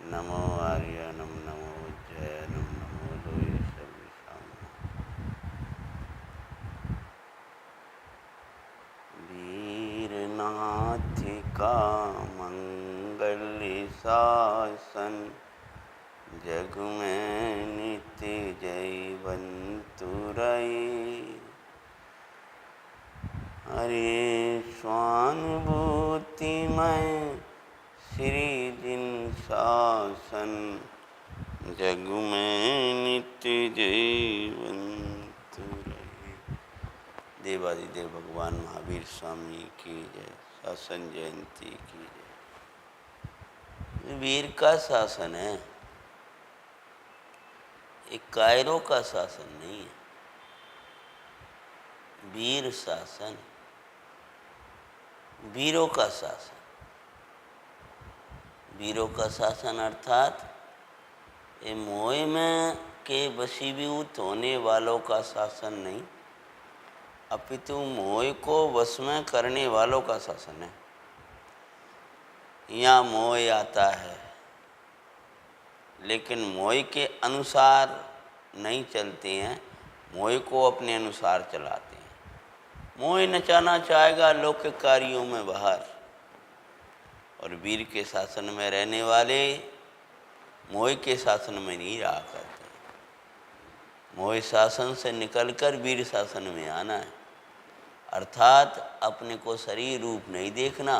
नमो आर्यनम नमो जैनम नमो लोये सर्वेषां। वीरनाथ का मंगल शासन जग में नित्य जयवंतु रहे। हरे स्वानुभूतिमय श्री जिन शासन जग में नित्य जयवंतु रहे। देवादिदेव भगवान महावीर स्वामी की जय। शासन जयंती की जय। वीर का शासन है, एक कायरों का शासन नहीं है। वीर शासन, वीरों का शासन। वीरों का शासन अर्थात ये मोह में के वशीभूत होने वालों का शासन नहीं, अपितु मोह को वश में करने वालों का शासन है। यहाँ मोह आता है लेकिन मोह के अनुसार नहीं चलते हैं, मोह को अपने अनुसार चलाते हैं। मोह नचाना चाहेगा लौकिक कार्यों में बाहर, और वीर के शासन में रहने वाले मोह के शासन में नहीं रहा करते। मोह शासन से निकलकर वीर शासन में आना है, अर्थात अपने को शरीर रूप नहीं देखना,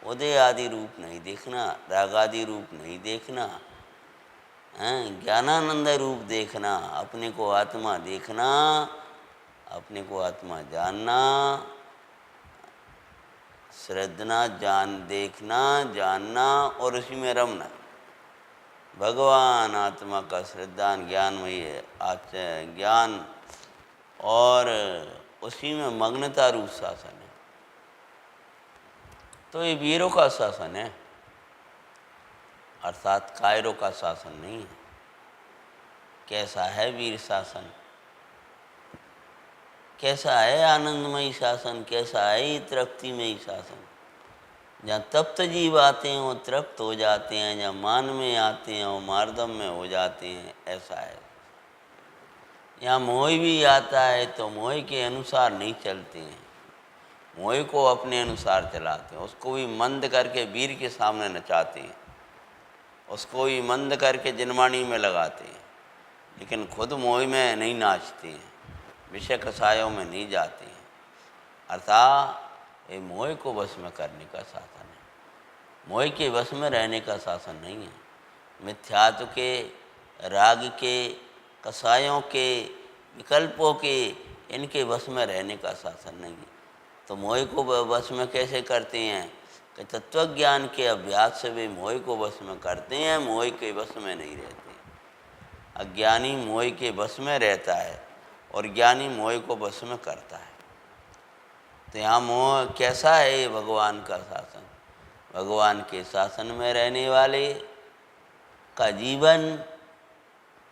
उदय आदि रूप नहीं देखना, राग आदि रूप नहीं देखना, ज्ञानानंद रूप देखना, अपने को आत्मा देखना, अपने को आत्मा जानना, श्रद्धना जान देखना जानना और उसी में रमना। भगवान आत्मा का श्रद्धा ज्ञानमय ज्ञान और उसी में मग्नता रूप शासन है। तो ये वीरों का शासन है, अर्थात कायरों का शासन नहीं है। कैसा है वीर शासन? कैसा है आनंदमयी शासन? कैसा है तृप्तिमयी शासन? जहाँ तप्त जीव आते हैं वो तृप्त हो जाते हैं, जहाँ मान में आते हैं वो मार्दम में हो जाते हैं, ऐसा है। यहाँ मोह भी आता है तो मोह के अनुसार नहीं चलते हैं, मोह को अपने अनुसार चलाते हैं। उसको भी मंद करके वीर के सामने नचाते हैं, उसको भी मंद करके जिनवाणी में लगाते हैं, लेकिन खुद मोह में नहीं नाचते हैं, विषय कसायों में नहीं जाते हैं। अर्थात ये मोह को वश में करने का शासन है, मोह के वश में रहने का शासन नहीं है। मिथ्यात्व के, राग के, कसायों के, विकल्पों के, इनके वश में रहने का शासन नहीं है। तो मोह को वश में कैसे करते हैं कि तत्वज्ञान के अभ्यास से भी मोह को वश में करते हैं, मोह के वश में नहीं रहते। अज्ञानी मोह के वश में रहता है और ज्ञानी मोह को वश में करता है। तो यहाँ मोह कैसा है? ये भगवान का शासन। भगवान के शासन में रहने वाले का जीवन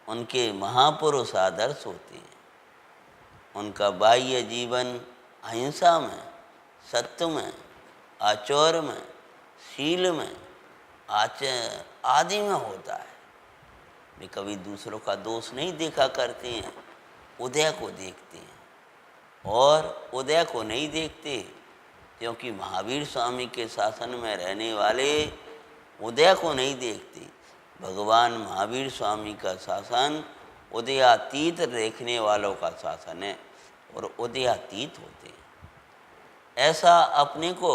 उनके महापुरुष आदर्श होते हैं। उनका बाह्य जीवन अहिंसा में, सत्य में, आचौर में, शील में, आदि में होता है। वे कभी दूसरों का दोष नहीं देखा करते हैं, उदय को देखते हैं। और उदय को नहीं देखते क्योंकि महावीर स्वामी के शासन में रहने वाले उदय को नहीं देखते। भगवान महावीर स्वामी का शासन उदयातीत देखने वालों का शासन है और उदयातीत होते हैं। ऐसा अपने को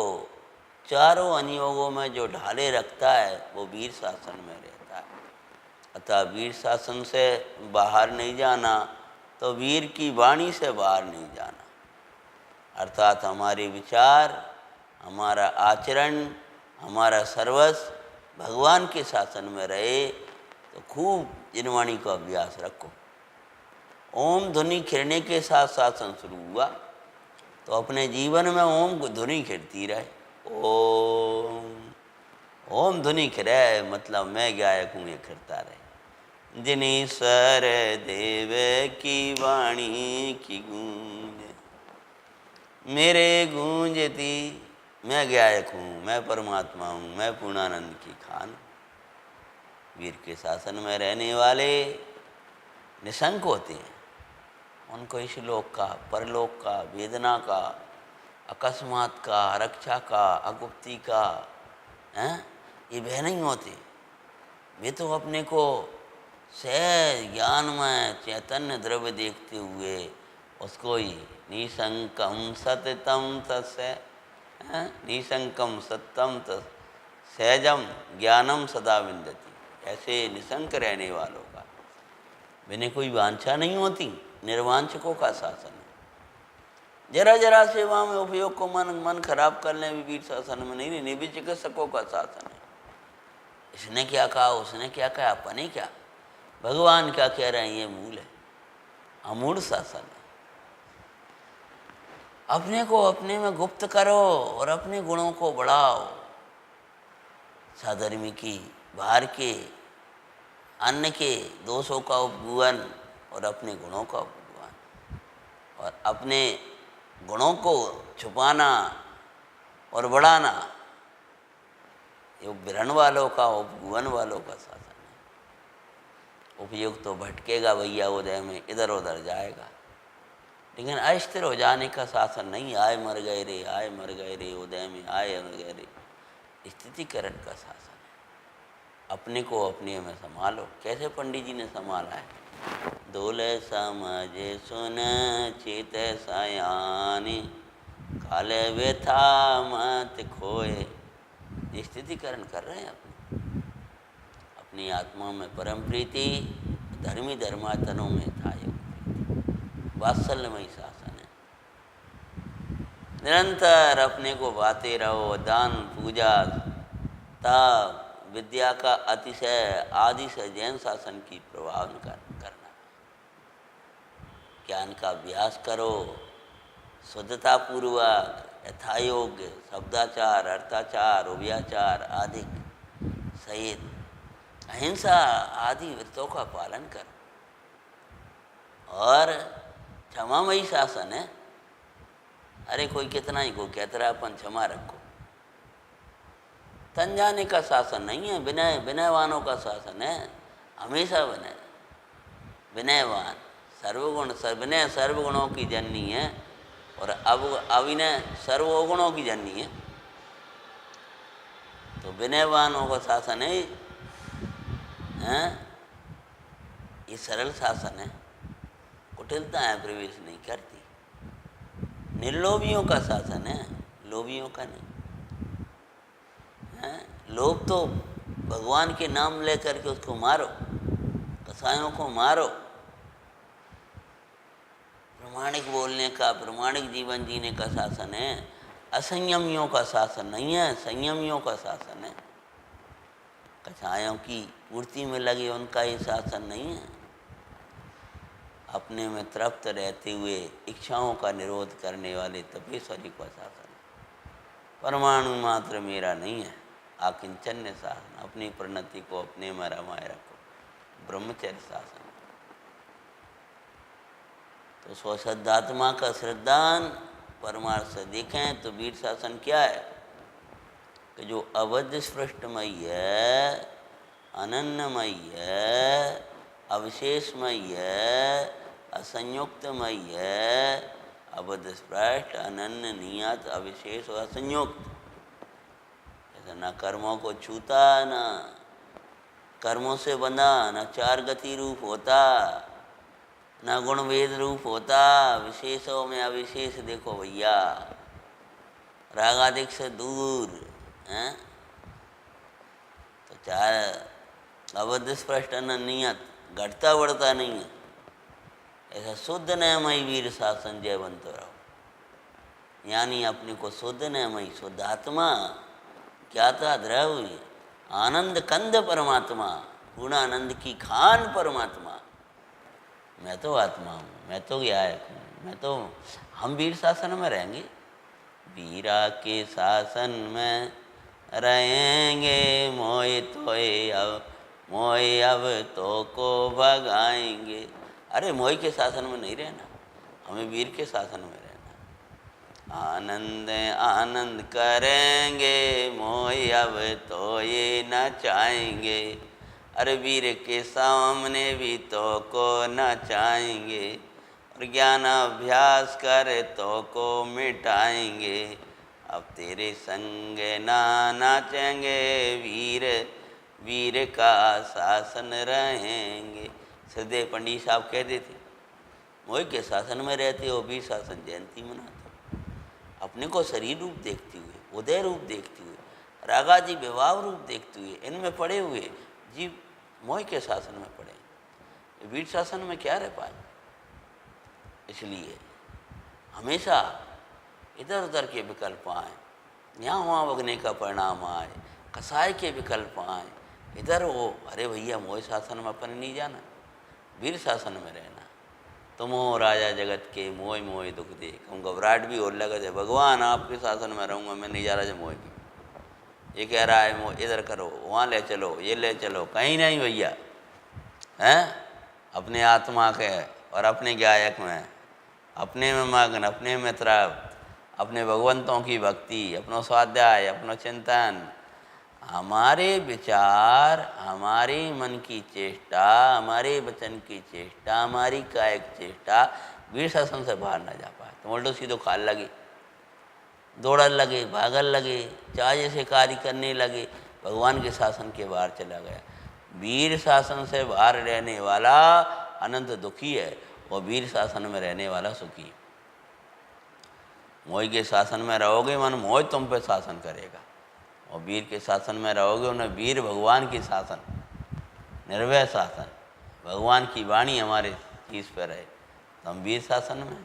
चारों अनुयोगों में जो ढाले रखता है वो वीर शासन में रहता है। अतः वीर शासन से बाहर नहीं जाना तो वीर की वाणी से बाहर नहीं जाना। अर्थात हमारे विचार, हमारा आचरण, हमारा सर्वस्व भगवान के शासन में रहे तो खूब जिनवाणी का अभ्यास रखो। ओम ध्वनि खिरने के साथ शासन शुरू हुआ तो अपने जीवन में ओम ध्वनि खिरती रहे। ओम ध्वनि खिरे मतलब मैं गायक हूँ, ये खिरता रहे। जिनेश्वर देव की वाणी की गूंज मेरे गूंजती, मैं गायक हूँ, मैं परमात्मा हूँ, मैं पूर्णानंद की खान। वीर के शासन में रहने वाले निशंक होते हैं। उनको इस लोक का, परलोक का, वेदना का, अकस्मात का, रक्षा का, अगुप्ती का हैं, ये भय नहीं होते। वे तो अपने को सहज ज्ञान में चैतन्य द्रव्य देखते हुए उसको ही निशंकम सततम तस्य, निशंकम सत्यम तस् सहजम ज्ञानम सदा विंदति। ऐसे निशंक रहने वालों का बिना कोई वांछा नहीं होती, निर्वांछकों का शासन है। जरा जरा सेवा में उपयोग को मन खराब करने भी वीर शासन में नहीं, निबी चिकित्सकों का शासन है। इसने क्या कहा, उसने क्या कहा, अपने क्या, भगवान क्या कह रहे हैं, ये मूल है, अमूढ़ शासन है। अपने को अपने में गुप्त करो और अपने गुणों को बढ़ाओ। साधर्मी की, बाहर के, अन्य के दोषों का उपगुण और अपने गुणों का उपगुण, और अपने गुणों को छुपाना और बढ़ाना, ये विरण वालों का, उपगुण वालों का शासन है। उपयोग तो भटकेगा भैया उदय में, इधर उधर जाएगा, लेकिन अस्थिर हो जाने का शासन नहीं। आए मर गए रे, आए मर गए रे, उदय में आए मर गए रे, स्थितिकरण का शासन है। अपने को अपने में संभालो। कैसे पंडित जी ने संभाला है, दोले समझे सुन चित सयानी, काले व्यथा मत खोए। स्थितिकरण कर रहे हैं अपनी आत्मा में परम प्रीति, धर्मी धर्मात्मों में था योग, वात्सल्यमय शासन है। निरंतर अपने को बाते रहो, दान पूजा तप विद्या का अतिशय आदि से जैन शासन की प्रभाव करना। ज्ञान का अभ्यास करो, शुद्धता पूर्वक, यथायोग्य शब्दाचार, अर्थाचार, उभयाचार आदि सहित अहिंसा आदि व्रतों का पालन करो। और क्षमामयी शासन है। अरे कोई कितना ही को कहता रहा, अपन क्षमा रखो। तन जाने का शासन नहीं है, विनय विनयवानों का शासन है। हमेशा विनय, विनयवान, सर्वगुण विनय सर्वगुणों की जननी है, और अब अविनय सर्वगुणों की जननी है। तो विनयवानों का शासन है, ये सरल शासन है, कुटिलताएं प्रवेश नहीं करती। निर्लोभियों का शासन है, लोभियों का नहीं। लोभ तो भगवान के नाम लेकर के उसको मारो, कसायों को मारो। प्रामाणिक बोलने का, प्रामाणिक जीवन जीने का शासन है। असंयमियों का शासन नहीं है, संयमियों का शासन है। कसायों की पूर्ति में लगे उनका ये शासन नहीं है। अपने में तृप्त रहते हुए इच्छाओं का निरोध करने वाले तपेश्वरी का शासन है। परमाणु मात्र मेरा नहीं है, आकिंचन्य शासन। अपनी प्रणति को अपने में रमाए रखो, ब्रह्मचर्य शासन। तो स्वशुद्धात्मा का श्रद्धान परमार्थ से देखें तो वीर शासन क्या है कि जो अवध स्पृष्टमयी है, अनन्यमयी है, अविशेषमयी है, असंयुक्तमयी है। अवध स्पृष्ट, अनन्य, नियत, अविशेष और असंयुक्त। न कर्मों को छूता, न कर्मों से बंधा, न चार गति रूप होता, न गुण वेद रूप होता। विशेषों में अविशेष देखो भैया, रागादिक से दूर हैं। तो चार अवध स्पष्ट, नियत, घटता बढ़ता नहीं है। ऐसा शुद्ध नयमयी वीर शासन जयवंत रहो। यानी अपने को शुद्ध नयमयी, शुद्ध आत्मा, क्या था द्रव्य, आनंद कंद परमात्मा, पूर्णानंद की खान परमात्मा। मैं तो आत्मा हूँ, मैं तो गायक हूँ, मैं तो, हम वीर शासन में रहेंगे। वीरा के शासन में रहेंगे, मोए तोए अब तो को भगाएंगे। अरे मोए के शासन में नहीं रहना, हमें वीर के शासन में रहना। आनंद आनंद करेंगे, मोए अब तो ये न चाहेंगे। अरे वीर के सामने भी तो को नचाएंगे, और ज्ञान अभ्यास करे तो को मिटाएंगे। अब तेरे संग ना नाचेंगे वीर, वीर का शासन रहेंगे। श्रद्धेय पंडित साहब कहते थे, मोह के शासन में रहते हो, वीर शासन जयंती मनाते हो। अपने को शरीर रूप देखते हुए, उदय रूप देखते हुए, रागादि विभाव रूप देखते हुए, इनमें पड़े हुए जीव मोह के शासन में पड़े, वीर शासन में क्या रह पाए। इसलिए हमेशा इधर उधर के विकल्प आए, यहाँ वहाँ भगने का परिणाम आए, कसाय के विकल्प आए, इधर वो, अरे भैया मोह शासन में अपन नहीं जाना, वीर शासन में रहना। तुम हो राजा जगत के, मोह मोह दुख दे। हम घबराहट भी हो लगा जाए, भगवान आपके शासन में रहूँगा, मैं नहीं जा रहा मोह की। ये कह रहा है मोह इधर करो, वहाँ ले चलो, ये ले चलो, कहीं नहीं भैया, हैं अपने आत्मा के और अपने गायक में, अपने में मग्न, अपने में तृप्त, अपने भगवंतों की भक्ति, अपनो स्वाध्याय, अपनो चिंतन, हमारे विचार, हमारे मन की चेष्टा, हमारे वचन की चेष्टा, हमारी कायिक चेष्टा वीर शासन से बाहर ना जा पाए तो उल्टो सीधो खाल लगे, दौड़न लगे, भागल लगे, चाहे से कार्य करने लगे, भगवान के शासन के बाहर चला गया। वीर शासन से बाहर रहने वाला अनंत दुखी है, और वीर शासन में रहने वाला सुखी है। मोह के शासन में रहोगे मन मोह तुम पे शासन करेगा, और वीर के शासन में रहोगे उन्हें वीर भगवान की शासन, निर्भय शासन, भगवान की वाणी हमारे शीश पर है तो हम वीर शासन में।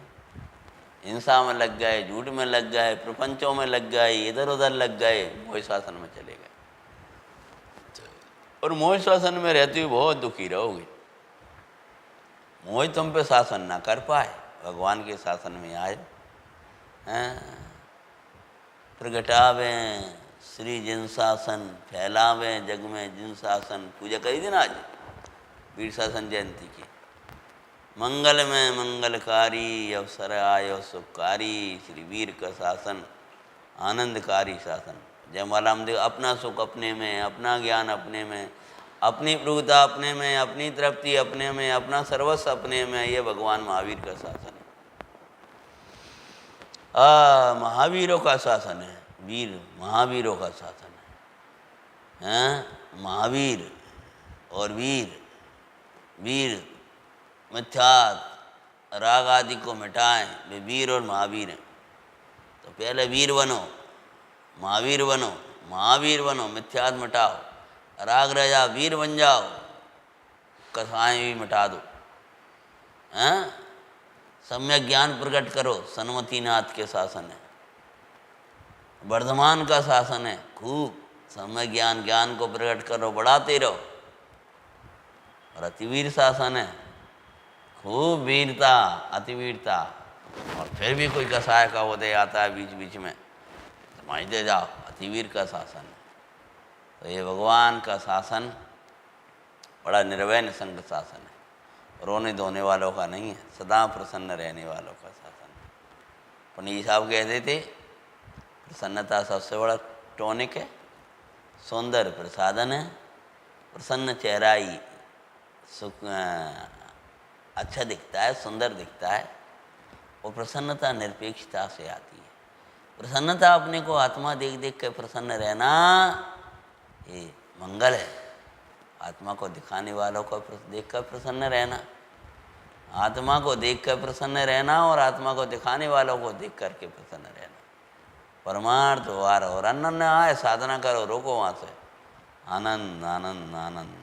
हिंसा में लग गए, झूठ में लग गए, प्रपंचों में लग गए, इधर उधर लग गए, मोह शासन में चले गए, और मोह शासन में रहते हुए बहुत दुखी रहोगे। मोह तुम पे शासन ना कर पाए, भगवान के शासन में आए, प्रगटावे श्री जिन शासन, फैलावे जग में जिन शासन। पूजा करी थी ना आज वीर शासन जयंती की। मंगल में मंगलकारी, अवसर आयो सुखकारी, श्री वीर का शासन आनंदकारी शासन। जय मालाम देव, अपना सुख अपने में, अपना ज्ञान अपने में, अपनी प्रभुता अपने में, अपनी तृप्ति अपने में, अपना सर्वस्व अपने में, ये भगवान महावीर का शासन है। महावीरों का शासन है, वीर महावीरों का शासन है। महावीर और वीर, वीर मिथ्यात्व राग आदि को मिटाएं, वे वीर और महावीर हैं। तो पहले वीर बनो, महावीर बनो, महावीर बनो, मिथ्यात्व मिटाओ, राग रह जाओ, वीर बन जाओ, कसाएं भी मिटा दो, सम्यक ज्ञान प्रकट करो, सन्मतिनाथ के शासन है। वर्धमान का शासन है, खूब सम्यक ज्ञान, ज्ञान को प्रकट करो, बढ़ाते रहो। और अतिवीर शासन है, खूब वीरता, अतिवीरता, और फिर भी कोई कसाय का उदय आता है बीच बीच में, समझते जाओ, अतिवीर का शासन है। तो ये भगवान का शासन बड़ा निर्भय निसंग शासन है, रोने धोने वालों का नहीं है, सदा प्रसन्न रहने वालों का शासन है। पंडित साहब कहते थे, प्रसन्नता सबसे बड़ा टॉनिक है, सौंदर्य प्रसाधन है, प्रसन्न चेहरा ही सुख अच्छा दिखता है, सुंदर दिखता है। और प्रसन्नता निरपेक्षता से आती है। प्रसन्नता अपने को आत्मा देख देख कर प्रसन्न रहना, ये मंगल है। आत्मा को दिखाने वालों को देख कर प्रसन्न रहना, आत्मा को देख कर प्रसन्न रहना, और आत्मा को दिखाने वालों को देख करके प्रसन्न रहना। परमार्थ वार और अनन्य आए, साधना करो, रोको वहाँ से। आनंद आनंद आनंद,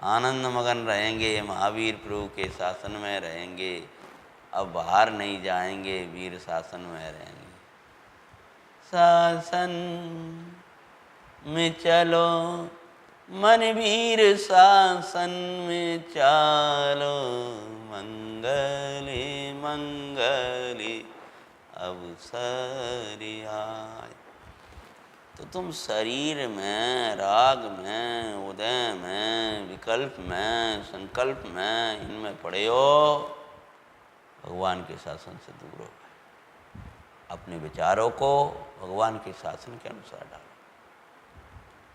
आनंद मगन रहेंगे, महावीर प्रभु के शासन में रहेंगे, अब बाहर नहीं जाएंगे, वीर शासन में रहेंगे। शासन में चलो मन वीर शासन में चालो, मंगले मंगले अवसर आए। तो तुम शरीर में, राग में, उदय में, विकल्प में, संकल्प में, इनमें पड़े हो, भगवान के शासन से दूर हो गए। अपने विचारों को भगवान के शासन के अनुसार डालो।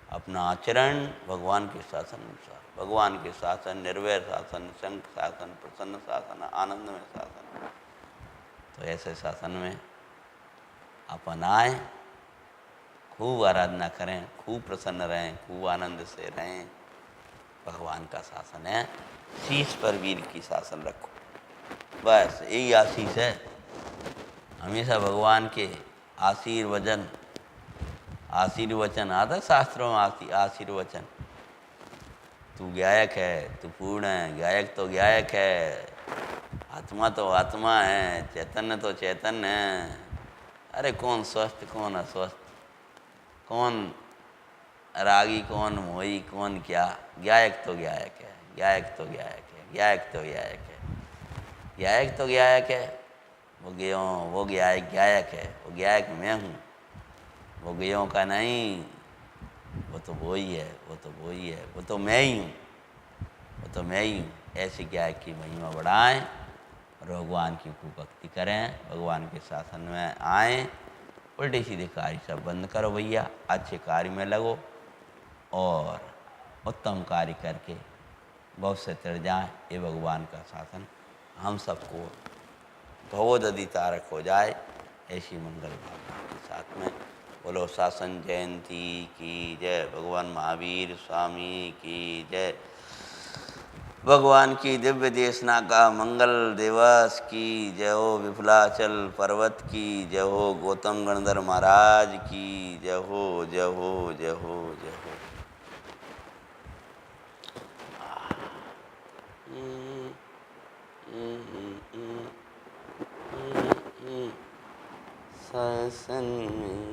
अपना आचरण भगवान के शासन अनुसार, भगवान के शासन, निर्वैर शासन, निशंक शासन, प्रसन्न शासन, आनंद में शासन। तो ऐसे शासन में अपन आए, खूब आराधना करें, खूब प्रसन्न रहें, खूब आनंद से रहें। भगवान का शासन है, शीश पर वीर की शासन रखो, बस यही आशीष है। हमेशा भगवान के आशीर्वचन आता शास्त्रों में, आशीर्वचन। तू गायक है, तू पूर्ण है, गायक तो गायक है, आत्मा तो आत्मा है, चैतन्य तो चैतन्य है। अरे कौन स्वस्थ कौन अस्वस्थ, कौन रागी कौन मोही, कौन क्या, गायक तो गायक है, गायक तो गायक है, गायक तो गायक है, गायक तो गायक है। वो गायक गायक है, वो गायक मैं हूँ, वो गेयों का नहीं, वो तो वो ही है, वो तो वो ही है, वो तो मैं ही हूँ, वो तो मैं ही हूँ। ऐसी गायक की महिमा बढ़ाएं और भगवान की खूब भक्ति करें, भगवान के शासन में आएँ। उल्टे सीधे कार्य सब बंद करो भैया, अच्छे कार्य में लगो और उत्तम कार्य करके बहुत से तर जाए। ये भगवान का शासन हम सबको भवोदधि तारक हो जाए, ऐसी मंगल भावना के साथ में बोलो शासन जयंती की जय, भगवान महावीर स्वामी की जय, भगवान की दिव्य देशना का मंगल दिवस की जय हो, विपुलाचल पर्वत की जय हो, गौतम गणधर महाराज की जय हो, जय हो, जय हो, जय हो। शासन में